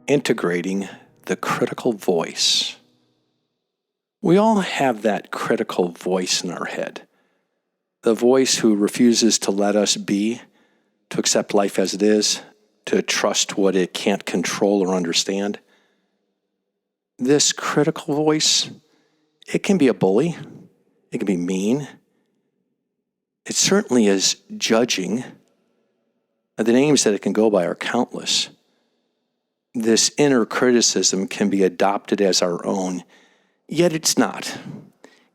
integrating the critical voice. We all have that critical voice in our head. The voice who refuses to let us be, to accept life as it is, to trust what it can't control or understand. This critical voice, it can be a bully. It can be mean. It certainly is judging. The names that it can go by are countless. This inner criticism can be adopted as our own, yet it's not.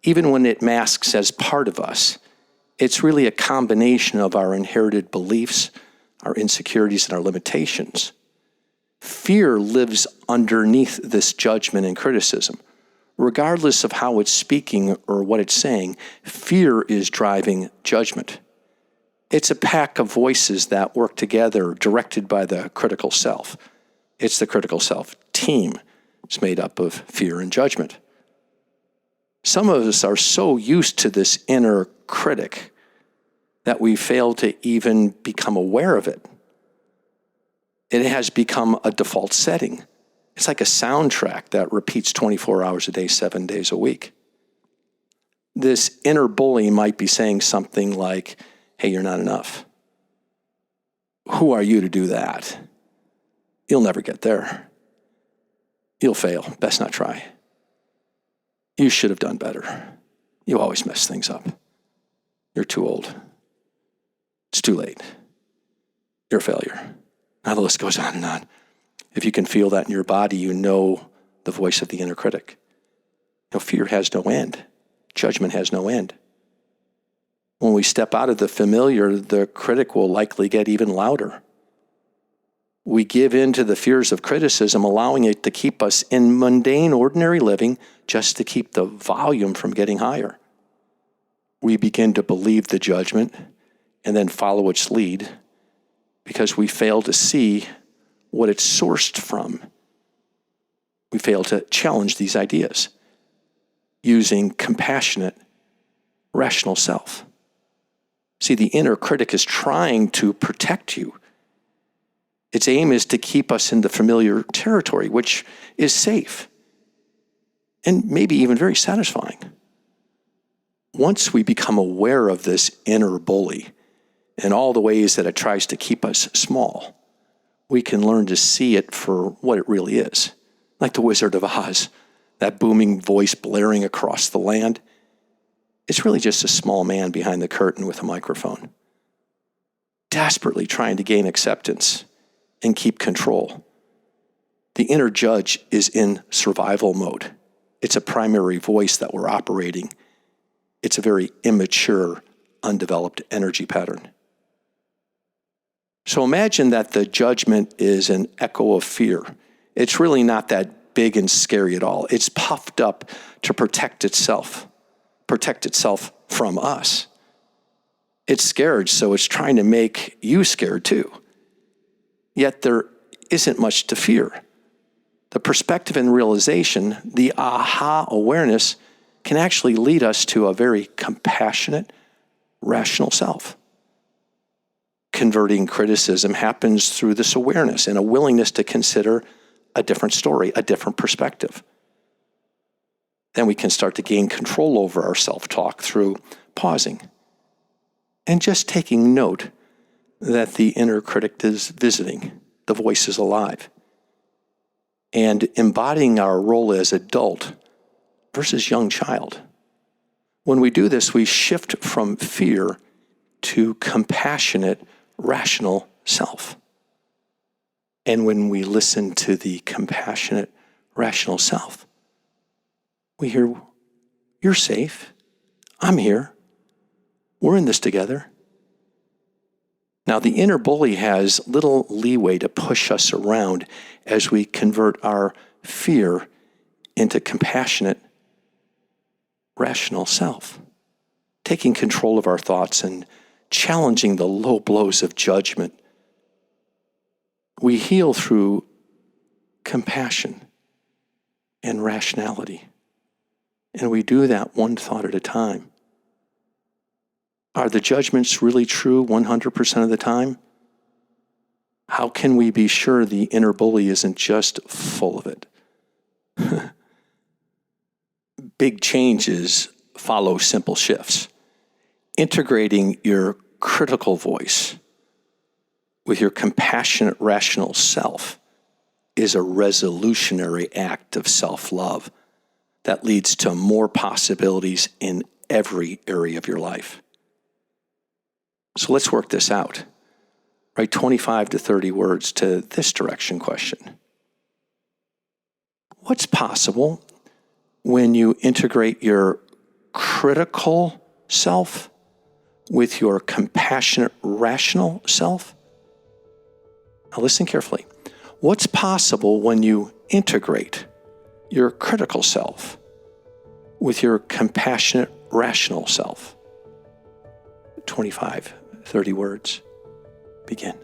Even when it masks as part of us, it's really a combination of our inherited beliefs, our insecurities, and our limitations. Fear lives underneath this judgment and criticism. Regardless of how it's speaking or what it's saying, fear is driving judgment. It's a pack of voices that work together, directed by the critical self. It's the critical self team. It's made up of fear and judgment. Some of us are so used to this inner critic that we fail to even become aware of it. It has become a default setting. It's like a soundtrack that repeats 24 hours a day, 7 days a week. This inner bully might be saying something like, hey, you're not enough. Who are you to do that? You'll never get there. You'll fail. Best not try. You should have done better. You always mess things up. You're too old. It's too late. You're a failure. Now the list goes on and on. If you can feel that in your body, you know the voice of the inner critic. No, fear has no end. Judgment has no end. When we step out of the familiar, the critic will likely get even louder. We give in to the fears of criticism, allowing it to keep us in mundane, ordinary living, just to keep the volume from getting higher. We begin to believe the judgment and then follow its lead because we fail to see what it's sourced from. We fail to challenge these ideas using compassionate, rational self. See, the inner critic is trying to protect you. Its aim is to keep us in the familiar territory, which is safe and maybe even very satisfying. Once we become aware of this inner bully and all the ways that it tries to keep us small, we can learn to see it for what it really is. Like the Wizard of Oz, that booming voice blaring across the land. It's really just a small man behind the curtain with a microphone, desperately trying to gain acceptance and keep control. The inner judge is in survival mode. It's a primary voice that we're operating. It's a very immature, undeveloped energy pattern. So imagine that the judgment is an echo of fear. It's really not that big and scary at all. It's puffed up to protect itself from us. It's scared, so it's trying to make you scared too. Yet there isn't much to fear. The perspective and realization, the aha awareness, can actually lead us to a very compassionate, rational self. Converting criticism happens through this awareness and a willingness to consider a different story, a different perspective. Then we can start to gain control over our self-talk through pausing and just taking note that the inner critic is visiting, the voice is alive, and embodying our role as adult versus young child. When we do this, we shift from fear to compassionate, rational self. And when we listen to the compassionate, rational self, we hear, you're safe. I'm here. We're in this together. Now, the inner bully has little leeway to push us around as we convert our fear into compassionate, rational self, taking control of our thoughts and challenging the low blows of judgment. We heal through compassion and rationality. And we do that one thought at a time. Are the judgments really true 100% of the time? How can we be sure the inner bully isn't just full of it? Big changes follow simple shifts. Integrating your critical voice with your compassionate, rational self is a resolutionary act of self-love that leads to more possibilities in every area of your life. So let's work this out. Write 25 to 30 words to this direction question. What's possible when you integrate your critical self with your compassionate, rational self? Now listen carefully. What's possible when you integrate your critical self with your compassionate, rational self? 25, 30 words. Begin.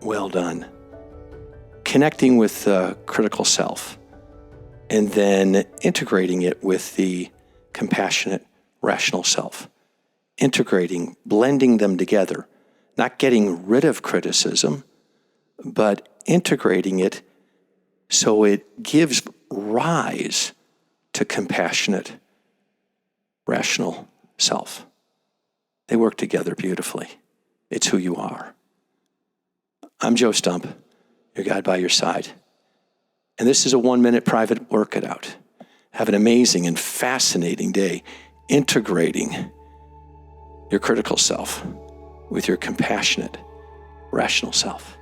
Well done. Connecting with the critical self and then integrating it with the compassionate, rational self. Integrating, blending them together, not getting rid of criticism, but integrating it so it gives rise to compassionate, rational self. They work together beautifully. It's who you are. I'm Joe Stump, your guide by your side. And this is a 1-minute private workout. Have an amazing and fascinating day integrating your critical self with your compassionate, rational self.